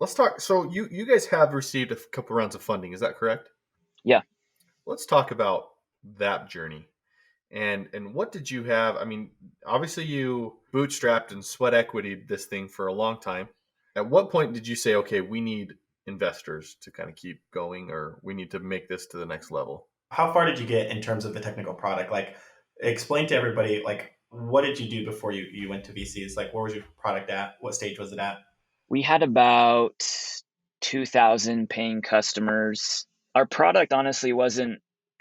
Let's talk. So you guys have received a couple rounds of funding. Is that correct? Yeah. Let's talk about that journey. And what did you have? I mean, obviously you bootstrapped and sweat equity this thing for a long time. At what point did you say, okay, we need investors to kind of keep going, or we need to make this to the next level? How far did you get in terms of the technical product? Like, explain to everybody, like, what did you do before you went to VCs? Like, where was your product at? What stage was it at? We had about 2,000 paying customers. Our product honestly wasn't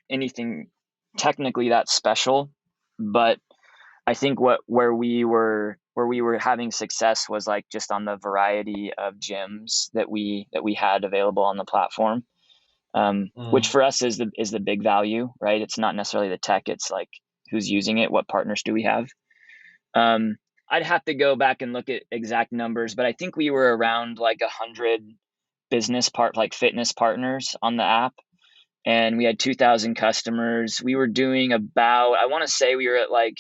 anything technically that special, but I think where we were having success was like just on the variety of gyms that we had available on the platform, which for us is the big value, right? It's not necessarily the tech; it's like who's using it, what partners do we have. I'd have to go back and look at exact numbers, but I think we were around like 100 fitness partners on the app, and we had 2,000 customers. We were doing about, I want to say we were at like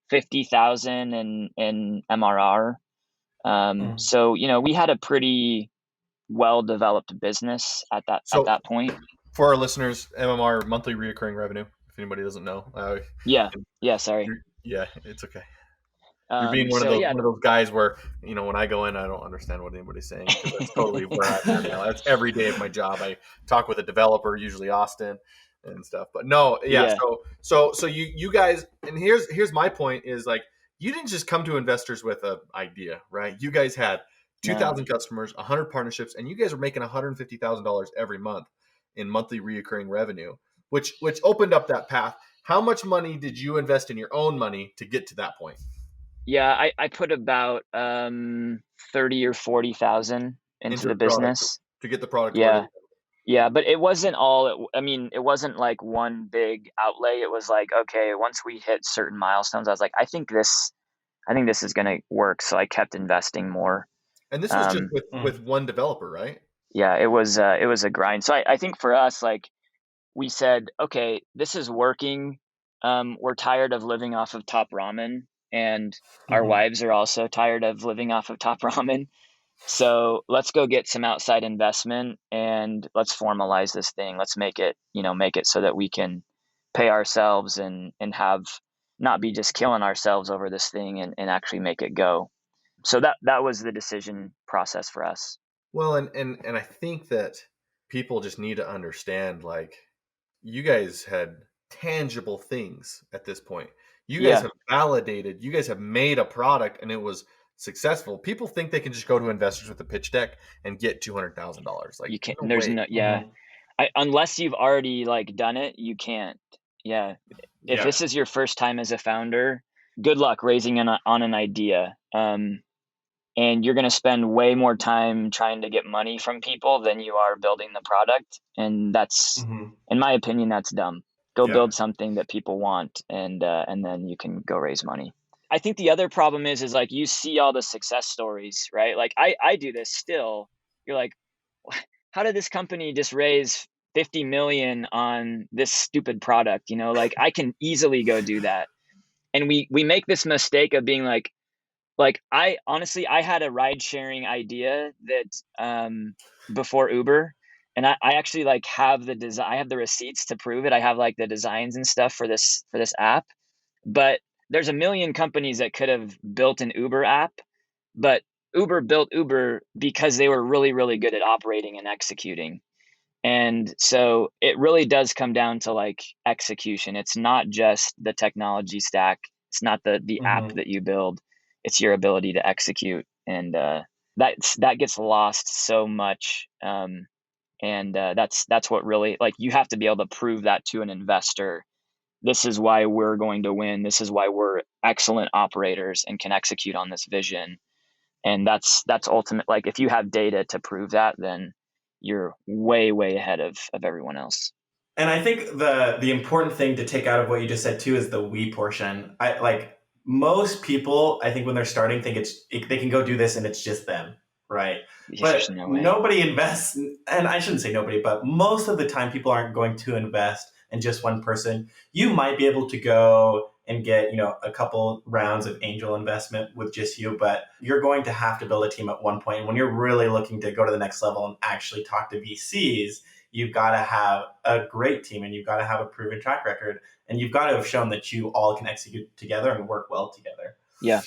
50,000 in MRR. So, we had a pretty well-developed business at that point. For our listeners, MMR, monthly recurring revenue, if anybody doesn't know. Yeah, sorry. Yeah, it's okay. You're being one of those guys where, when I go in, I don't understand what anybody's saying. That's totally where I'm at now. That's every day of my job. I talk with a developer, usually Austin and stuff. But no, yeah. So you guys, and here's my point is like, you didn't just come to investors with an idea, right? You guys had 2,000 customers, 100 partnerships, and you guys were making $150,000 every month in monthly recurring revenue, which opened up that path. How much money did you invest in your own money to get to that point? Yeah, I put about 30 or 40,000 into the business to get the product. Yeah, but it wasn't all. It wasn't like one big outlay. It was like, okay, once we hit certain milestones, I was like, I think this is going to work. So I kept investing more. And this was just with one developer, right? Yeah, it was a grind. So I think for us, like, we said, okay, this is working. We're tired of living off of Top Ramen. And our wives are also tired of living off of Top Ramen. So let's go get some outside investment and let's formalize this thing. Let's make it so that we can pay ourselves and have not be just killing ourselves over this thing and actually make it go. So that was the decision process for us. Well, and I think that people just need to understand, like, you guys had tangible things at this point. You guys have validated, you guys have made a product and it was successful. People think they can just go to investors with a pitch deck and get $200,000. Like, you can't, unless you've already like done it, you can't. Yeah. If this is your first time as a founder, good luck raising on an idea. And you're going to spend way more time trying to get money from people than you are building the product. And that's, in my opinion, that's dumb. Go build something that people want, and then you can go raise money. I think the other problem is like, you see all the success stories, right? Like I do this still. You're like, how did this company just raise 50 million on this stupid product? Like, I can easily go do that. And we make this mistake of being like I had a ride sharing idea that before Uber. And I actually like have the design. I have the receipts to prove it. I have like the designs and stuff for this app. But there's a million companies that could have built an Uber app, but Uber built Uber because they were really, really good at operating and executing. And so it really does come down to like execution. It's not just the technology stack. It's not the app that you build. It's your ability to execute, and that gets lost so much. And that's what really, like, you have to be able to prove that to an investor. This is why we're going to win. This is why we're excellent operators and can execute on this vision. And that's ultimate. Like, if you have data to prove that, then you're way, way ahead of everyone else. And I think the important thing to take out of what you just said too is the we portion. Most people, I think when they're starting, think they can go do this and it's just them. Right. But nobody invests, and I shouldn't say nobody, but most of the time people aren't going to invest in just one person. You might be able to go and get, a couple rounds of angel investment with just you, but you're going to have to build a team at one point. And when you're really looking to go to the next level and actually talk to VCs, you've got to have a great team and you've got to have a proven track record and you've got to have shown that you all can execute together and work well together. Yeah.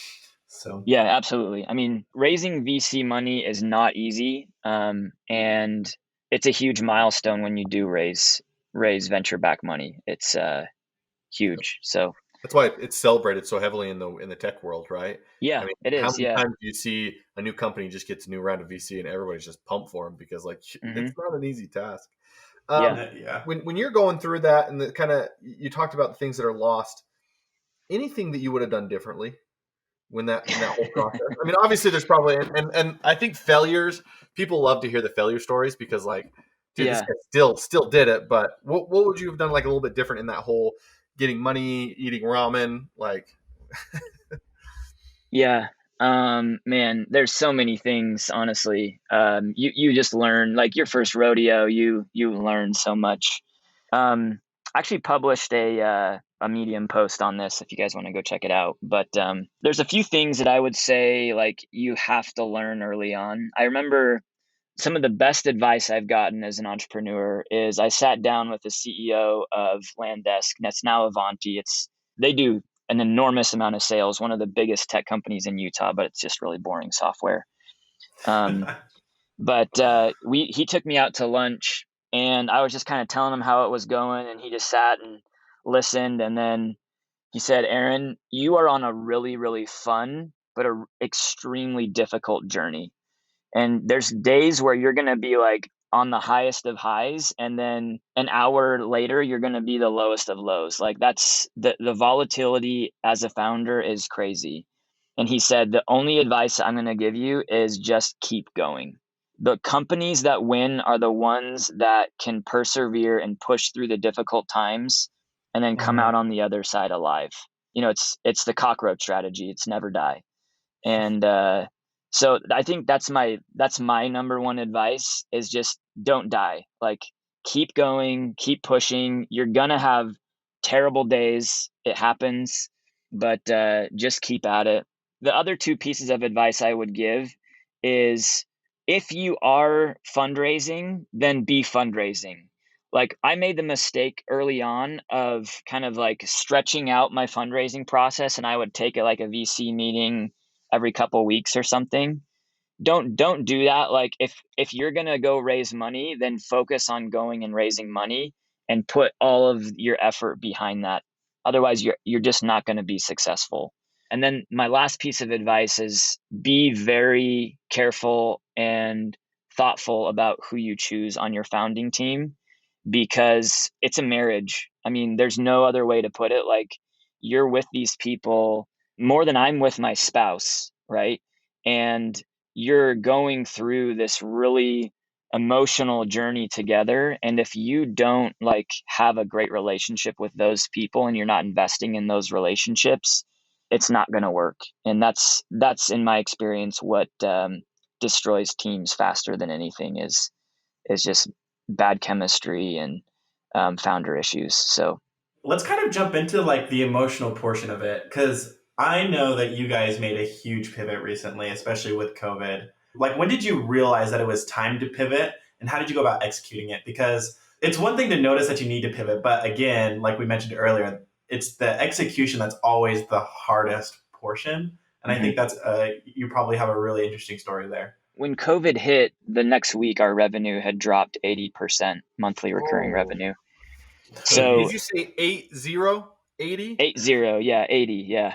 So yeah, absolutely. I mean, raising VC money is not easy, and it's a huge milestone when you do raise venture back money. It's huge. So that's why it's celebrated so heavily in the tech world, right? Yeah, I mean, it how is. many Yeah. times do you see a new company just gets a new round of VC and everybody's just pumped for them because it's not an easy task. When you're going through that and the kind of you talked about the things that are lost, anything that you would have done differently when in that whole process? I mean, obviously there's probably and I think failures. People love to hear the failure stories because dude, this guy still did it. But what would you have done a little bit different in that whole getting money, eating ramen, Yeah. Man, there's so many things, honestly. You just learn, your first rodeo, you learn so much. I actually published a Medium post on this if you guys want to go check it out. But there's a few things that I would say you have to learn early on. I remember some of the best advice I've gotten as an entrepreneur is I sat down with the CEO of Landesk, that's now Avanti. They do an enormous amount of sales, one of the biggest tech companies in Utah, but it's just really boring software. But he took me out to lunch and I was just kind of telling him how it was going, and he just sat and listened. And then he said, Aaron, you are on a really, really fun, but a extremely difficult journey. And there's days where you're going to be on the highest of highs, and then an hour later you're going to be the lowest of lows. That's the volatility as a founder is crazy. And he said, the only advice I'm going to give you is just keep going. The companies that win are the ones that can persevere and push through the difficult times and then come out on the other side alive. It's the cockroach strategy. It's never die. And so I think that's my number one advice is just don't die. Keep going, keep pushing. You're gonna have terrible days. It happens, but just keep at it. The other two pieces of advice I would give is if you are fundraising, then be fundraising. I made the mistake early on of kind of stretching out my fundraising process, and I would take a VC meeting every couple of weeks or something. Don't do that. If you're going to go raise money, then focus on going and raising money and put all of your effort behind that. Otherwise you're just not going to be successful. And then my last piece of advice is be very careful and thoughtful about who you choose on your founding team, because it's a marriage. I mean, there's no other way to put it. You're with these people more than I'm with my spouse, right? And you're going through this really emotional journey together. And if you don't have a great relationship with those people and you're not investing in those relationships, it's not going to work. And that's in my experience what destroys teams faster than anything is just bad chemistry and founder issues. So let's kind of jump into the emotional portion of it, because I know that you guys made a huge pivot recently, especially with COVID. When did you realize that it was time to pivot, and how did you go about executing it? Because it's one thing to notice that you need to pivot, but again, like we mentioned earlier, it's the execution that's always the hardest portion. And I think that's you probably have a really interesting story there. When COVID hit, the next week our revenue had dropped 80%, monthly recurring revenue. So did you say 80? 80, yeah, 80, yeah.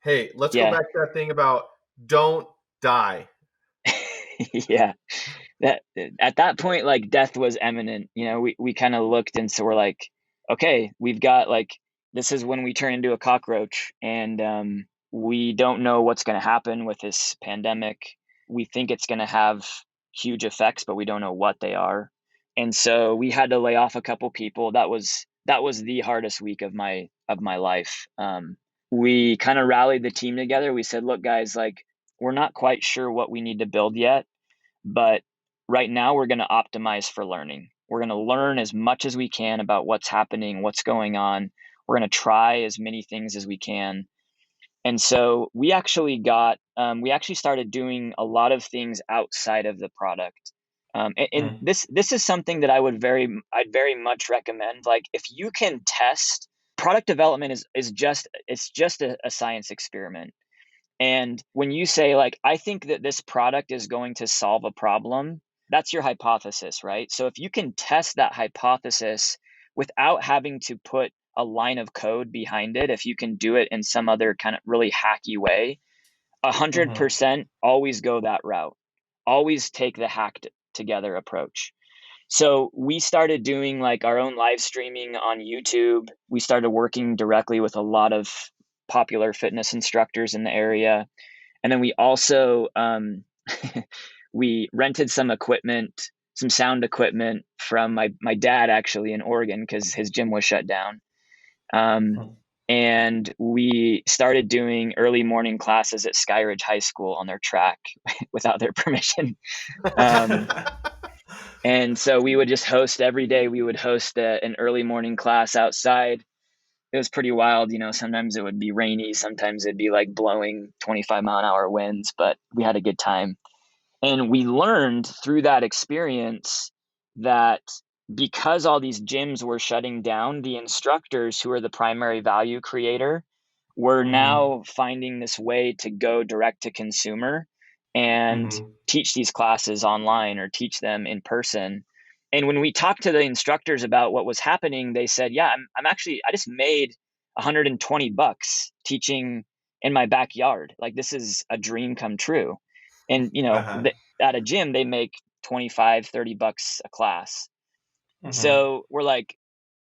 Hey, let's go back to that thing about don't die. Yeah. At that point, death was imminent. We kind of looked, and so we're okay, we've got this is when we turn into a cockroach, and we don't know what's going to happen with this pandemic. We think it's going to have huge effects, but we don't know what they are. And so we had to lay off a couple people. That was the hardest week of my life. We kind of rallied the team together. We said, look, guys, we're not quite sure what we need to build yet, but right now we're going to optimize for learning. We're going to learn as much as we can about what's happening, what's going on. We're going to try as many things as we can. And so we actually started doing a lot of things outside of the product. And this is something that I'd very much recommend. Like, if you can test, product development is just a science experiment. And when you say, like, I think that this product is going to solve a problem, that's your hypothesis, right? So if you can test that hypothesis without having to put a line of code behind it, if you can do it in some other kind of really hacky way, 100% always go that route. Always take the hacked together approach. So we started doing like our own live streaming on YouTube. We started working directly with a lot of popular fitness instructors in the area. And then we also, we rented some equipment, some sound equipment from my dad, actually, in Oregon, because his gym was shut down. And we started doing early morning classes at Skyridge High School on their track without their permission. And so we would just host every day. We would host an early morning class outside. It was pretty wild. Sometimes it would be rainy. Sometimes it'd be like blowing 25-mile-an-hour winds, but we had a good time. And we learned through that experience that because all these gyms were shutting down, the instructors, who are the primary value creator, were now finding this way to go direct to consumer and teach these classes online or teach them in person. And when we talked to the instructors about what was happening, they said, yeah, I just made $120 teaching in my backyard. Like, this is a dream come true. And, at a gym, they make $25-$30 a class. So we're like,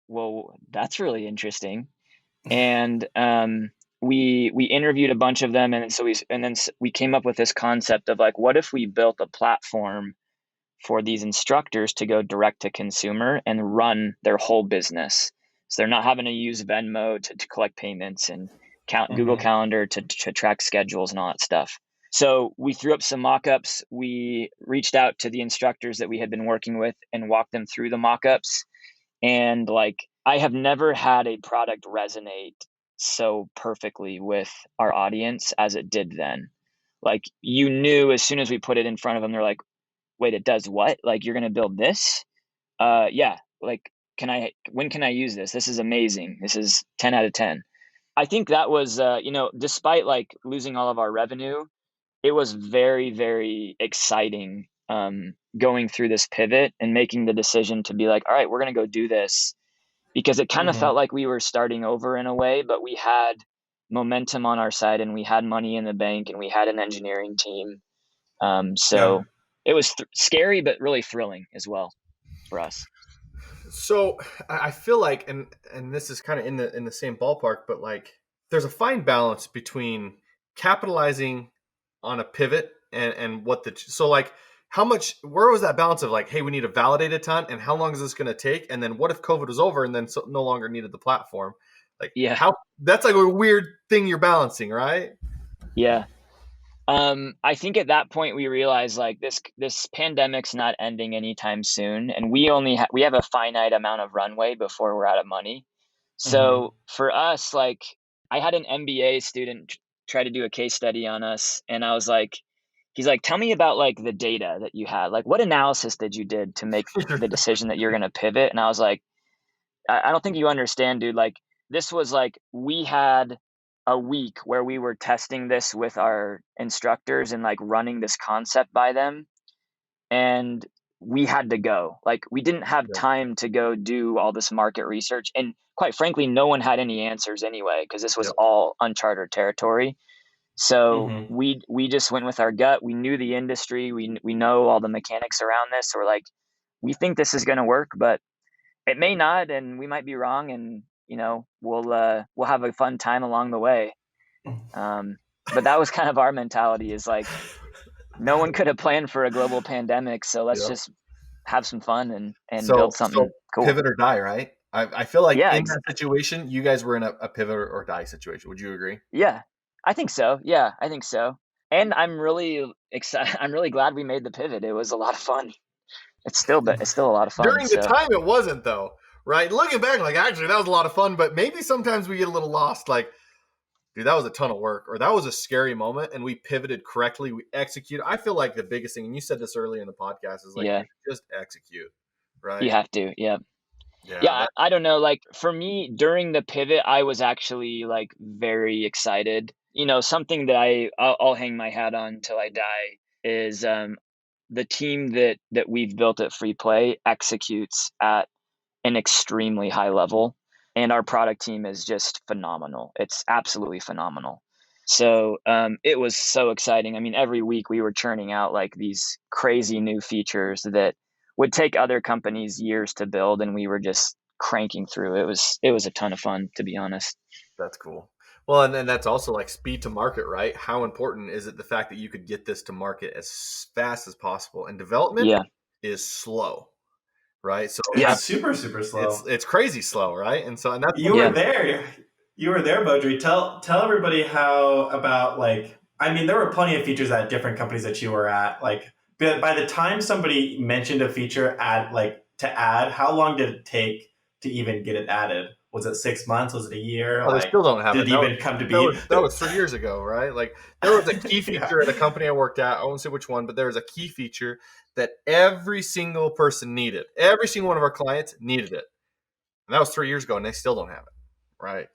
well, that's really interesting. And we interviewed a bunch of them. And so we came up with this concept of, like, what if we built a platform for these instructors to go direct to consumer and run their whole business? So they're not having to use Venmo to collect payments and Google Calendar to track schedules and all that stuff. So we threw up some mock-ups. We reached out to the instructors that we had been working with and walked them through the mock-ups. And, like, I have never had a product resonate so perfectly with our audience as it did then. Like, you knew as soon as we put it in front of them, they're like, wait, it does what? Like, you're going to build this? Yeah. Like, when can I use this? This is amazing. This is 10 out of 10. I think that was, despite like losing all of our revenue, it was very, very exciting going through this pivot and making the decision to be like, all right, we're going to go do this, because it kind of felt like we were starting over in a way, but we had momentum on our side and we had money in the bank and we had an engineering team. It was scary, but really thrilling as well for us. So I feel like, and this is kind of in the same ballpark, but like, there's a fine balance between capitalizing on a pivot and so like, where was that balance of like, hey, we need to validate a ton, and how long is this going to take? And then what if COVID was over and then no longer needed the platform? Like, that's like a weird thing you're balancing, right? Yeah. I think at that point we realized, like, this pandemic's not ending anytime soon, and we have a finite amount of runway before we're out of money. So for us, like, I had an MBA student try to do a case study on us, and I was like, he's like, tell me about like the data that you had. Like, what analysis did you did to make the decision that you're going to pivot? And I was like, I don't think you understand, dude. Like, this was like, we had a week where we were testing this with our instructors and like running this concept by them. And we had to go. Like, we didn't have time to go do all this market research. And quite frankly, no one had any answers anyway, because this was all uncharted territory. So we just went with our gut. We knew the industry. We know all the mechanics around this. So we're like, we think this is going to work, but it may not, and we might be wrong. And, we'll have a fun time along the way. But that was kind of our mentality, is like, no one could have planned for a global pandemic. So let's just have some fun and build something cool. Pivot or die, right? I feel like in that situation, you guys were in a pivot or die situation. Would you agree? Yeah, I think so. Yeah, I think so. And I'm really excited. I'm really glad we made the pivot. It was a lot of fun. It's still a lot of fun. During the time, it wasn't, though, right? Looking back, like, actually, that was a lot of fun, but maybe sometimes we get a little lost. Like, dude, that was a ton of work, or that was a scary moment, and we pivoted correctly. We executed. I feel like the biggest thing, and you said this earlier in the podcast, is like, dude, just execute, right? You have to, yeah. I don't know. Like for me, during the pivot, I was actually like very excited. Something that I'll hang my hat on till I die is the team that we've built at FreePlay executes at an extremely high level, and our product team is just phenomenal. It's absolutely phenomenal. So it was so exciting. I mean, every week we were churning out like these crazy new features that would take other companies years to build, and we were just cranking through. It was a ton of fun, to be honest. That's cool. Well, and then that's also like speed to market, right? How important is it the fact that you could get this to market as fast as possible? And development is slow, right? So it's super, super slow. It's crazy slow, right? And so that's you were there, Beaudry. Tell everybody how about like, I mean, there were plenty of features at different companies that you were at. Like, by the time somebody mentioned a feature to add, how long did it take to even get it added? Was it 6 months? Was it a year? Oh, they still don't have it. Did it even come to be? That was 3 years ago, right? Like there was a key feature at a company I worked at. I won't say which one, but there was a key feature that every single person needed. Every single one of our clients needed it. And that was 3 years ago, and they still don't have it, right?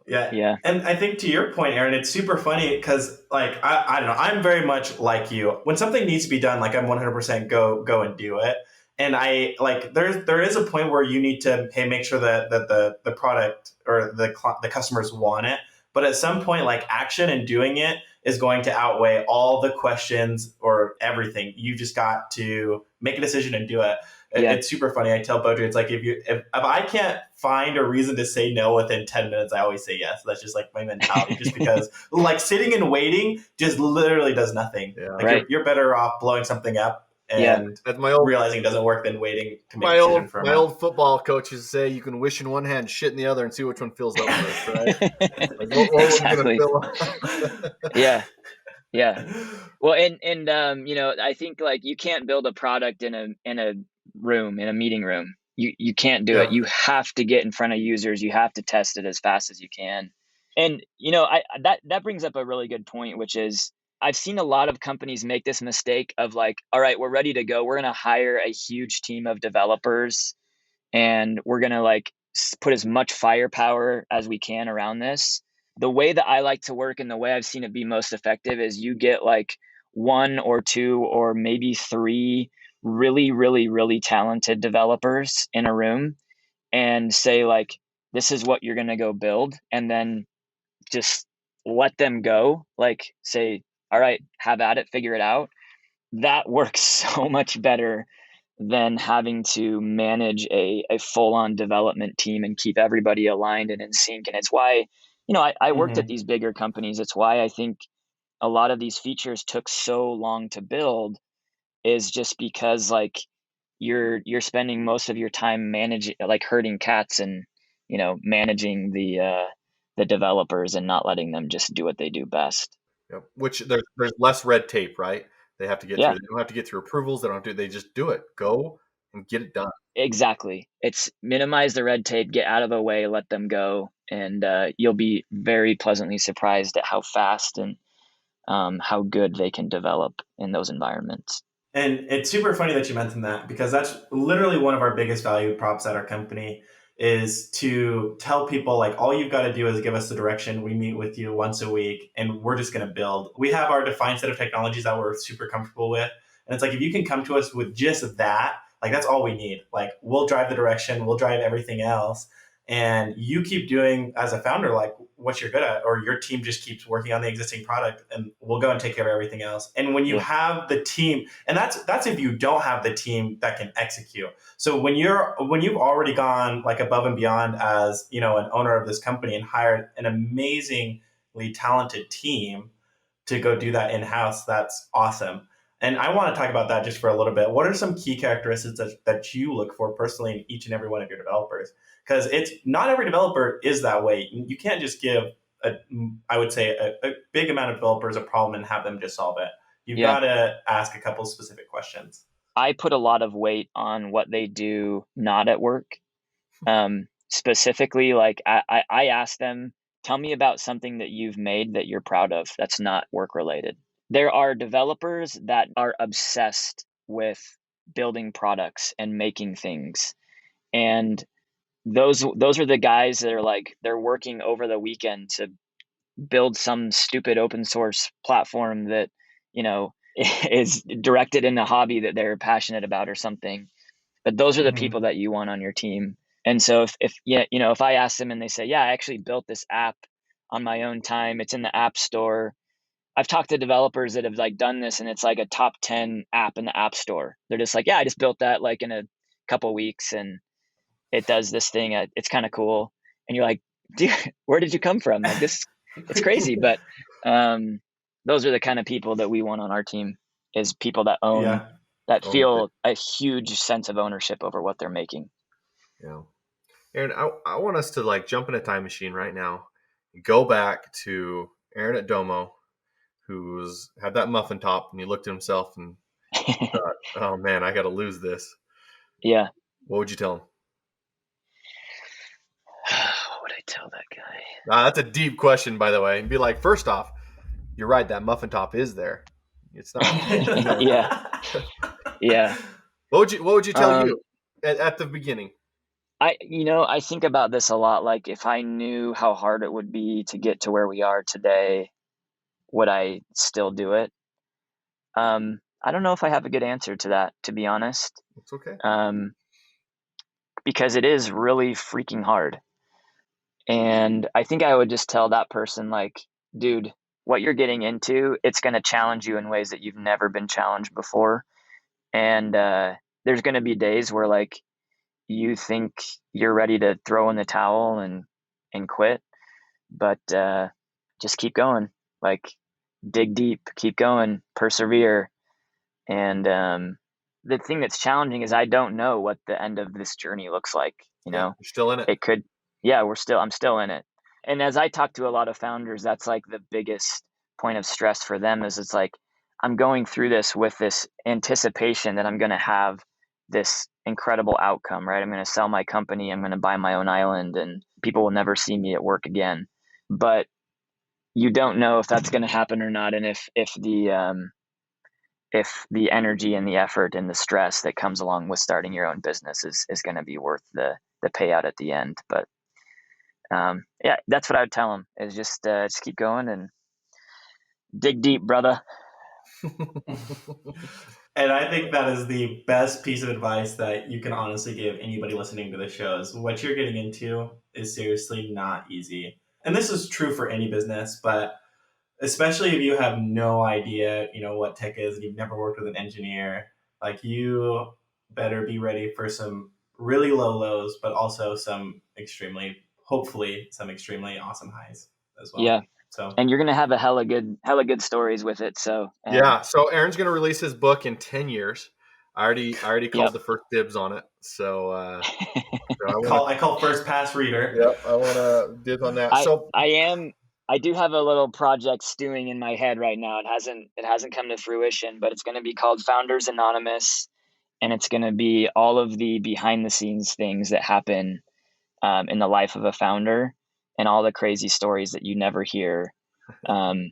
Yeah. And I think to your point, Aaron, it's super funny because like, I don't know, I'm very much like you. When something needs to be done, like I'm 100% go and do it. And I like there is a point where you need to make sure that the product or the customers want it. But at some point, like action and doing it is going to outweigh all the questions or everything. You just got to make a decision and do it. It's super funny. I tell Beaudry, it's like if I can't find a reason to say no within 10 minutes, I always say yes. That's just like my mentality. Just because like sitting and waiting just literally does nothing. Yeah. Like you're better off blowing something up and realizing it doesn't work than waiting to make a decision for my old football coaches say you can wish in one hand, shit in the other, and see which one fills up first, right? Like, exactly. Yeah. Well, and I think like you can't build a product in a meeting room. You can't do it. You have to get in front of users. You have to test it as fast as you can. And that brings up a really good point, which is I've seen a lot of companies make this mistake of like, all right, we're ready to go. We're going to hire a huge team of developers and we're going to like put as much firepower as we can around this. The way that I like to work and the way I've seen it be most effective is you get like 1 or 2 or maybe 3 really, really, really talented developers in a room and say like, this is what you're going to go build. And then just let them go, like say, all right, have at it, figure it out. That works so much better than having to manage a full-on development team and keep everybody aligned and in sync. And it's why, I worked at these bigger companies. It's why I think a lot of these features took so long to build is just because like you're spending most of your time managing, like herding cats and, managing the developers and not letting them just do what they do best. Yep. Which there's less red tape, right? They have to get through. They don't have to get through approvals. They don't have to. They just do it. Go and get it done. Exactly. It's minimize the red tape, get out of the way, let them go, and you'll be very pleasantly surprised at how fast and how good they can develop in those environments. And it's super funny that you mentioned that because that's literally one of our biggest value props at our company is to tell people like all you've got to do is give us the direction. We meet with you once a week and we're just going to build. We have our defined set of technologies that we're super comfortable with. And it's like, if you can come to us with just that, like that's all we need. Like we'll drive the direction, we'll drive everything else. And you keep doing as a founder, like what you're good at, or your team just keeps working on the existing product and we'll go and take care of everything else. And when you have the team, and that's if you don't have the team that can execute. So when you've already gone like above and beyond as, an owner of this company and hired an amazingly talented team to go do that in-house, that's awesome. And I want to talk about that just for a little bit. What are some key characteristics that you look for personally in each and every one of your developers? Because it's not every developer is that way. You can't just give a big amount of developers a problem and have them just solve it. You've got to ask a couple specific questions. I put a lot of weight on what they do not at work. Specifically, like I ask them, tell me about something that you've made that you're proud of that's not work related. There are developers that are obsessed with building products and making things. And those are the guys that are like, they're working over the weekend to build some stupid open source platform that, is directed in a hobby that they're passionate about or something. But those are the people that you want on your team. And so if I ask them and they say, yeah, I actually built this app on my own time, it's in the App Store. I've talked to developers that have like done this and it's like a top 10 app in the App Store. They're just like, yeah, I just built that like in a couple weeks and it does this thing. It's kind of cool. And you're like, dude, where did you come from? Like this, it's crazy. But those are the kind of people that we want on our team, is people that own, that feel a huge sense of ownership over what they're making. Yeah. Aaron, I want us to like jump in a time machine right now, go back to Aaron at Domo, who's had that muffin top, and he looked at himself and thought, oh man, I got to lose this. Yeah. What would you tell him? What would I tell that guy? That's a deep question, by the way. And be like, first off, you're right. That muffin top is there. It's not. Yeah. What would you tell you at the beginning? I think about this a lot. Like, if I knew how hard it would be to get to where we are today, would I still do it? I don't know if I have a good answer to that, to be honest. It's okay. Because it is really freaking hard. And I think I would just tell that person, like, dude, what you're getting into, it's going to challenge you in ways that you've never been challenged before. And there's going to be days where, like, you think you're ready to throw in the towel and quit, but just keep going. Like, dig deep, keep going, persevere. And the thing that's challenging is I don't know what the end of this journey looks like. You're still in it. It could, I'm still in it. And as I talk to a lot of founders, that's like the biggest point of stress for them, is it's like, I'm going through this with this anticipation that I'm going to have this incredible outcome, right? I'm going to sell my company, I'm going to buy my own island, and people will never see me at work again. But you don't know if that's going to happen or not, and if the energy and the effort and the stress that comes along with starting your own business is going to be worth the payout at the end. But that's what I would tell them, is just keep going and dig deep, brother. And I think that is the best piece of advice that you can honestly give anybody listening to the show. Is what you're getting into is seriously not easy. And this is true for any business, but especially if you have no idea, what tech is, and you've never worked with an engineer, like, you better be ready for some really low lows, but also hopefully some extremely awesome highs as well. Yeah. So, and you're going to have a hella good stories with it. So, yeah. So Aaron's going to release his book in 10 years. I already called the first dibs on it. So, I call first pass reader. Yep. I want to dibs on that. I do have a little project stewing in my head right now. It hasn't come to fruition, but it's going to be called Founders Anonymous, and it's going to be all of the behind the scenes things that happen in the life of a founder, and all the crazy stories that you never hear. And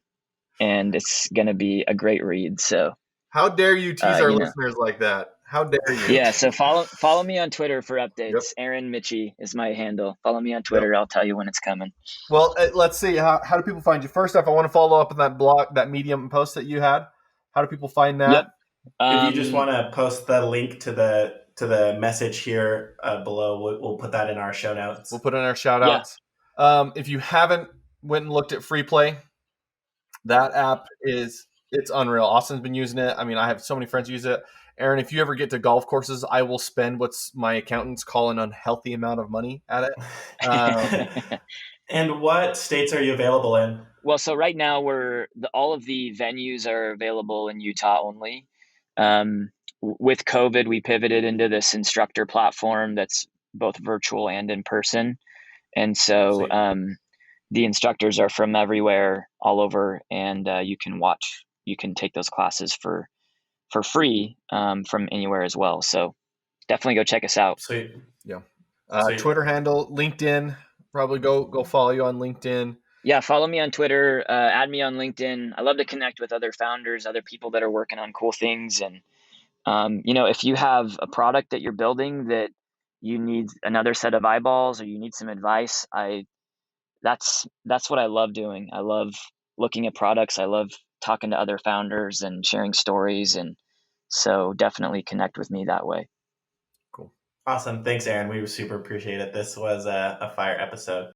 it's going to be a great read. So how dare you tease our listeners like that? How dare you? Yeah. So follow me on Twitter for updates. Yep. Aaron Mitchie is my handle. Follow me on Twitter. Yep. I'll tell you when it's coming. Well, let's see. How do people find you? First off, I want to follow up on that blog, that Medium post that you had. How do people find that? Yep. If you just want to post the link to the message here below, we'll put that in our show notes. We'll put it in our shout outs. Yeah. If you haven't went and looked at FreePlay, that app it's unreal. Austin's been using it. I mean, I have so many friends use it. Aaron, if you ever get to golf courses, I will spend what's my accountants call an unhealthy amount of money at it. And what states are you available in? Well, so right now all of the venues are available in Utah only. With COVID, we pivoted into this instructor platform that's both virtual and in person. And so the instructors are from everywhere, all over, and you can take those classes for free from anywhere as well. So definitely go check us out. Sweet. Yeah. Twitter handle, LinkedIn. Probably go follow you on LinkedIn. Yeah, follow me on Twitter. Add me on LinkedIn. I love to connect with other founders, other people that are working on cool things. And if you have a product that you're building that you need another set of eyeballs or you need some advice, that's what I love doing. I love looking at products. I love talking to other founders and sharing stories. And so definitely connect with me that way. Cool. Awesome. Thanks, Aaron. We super appreciate it. This was a fire episode.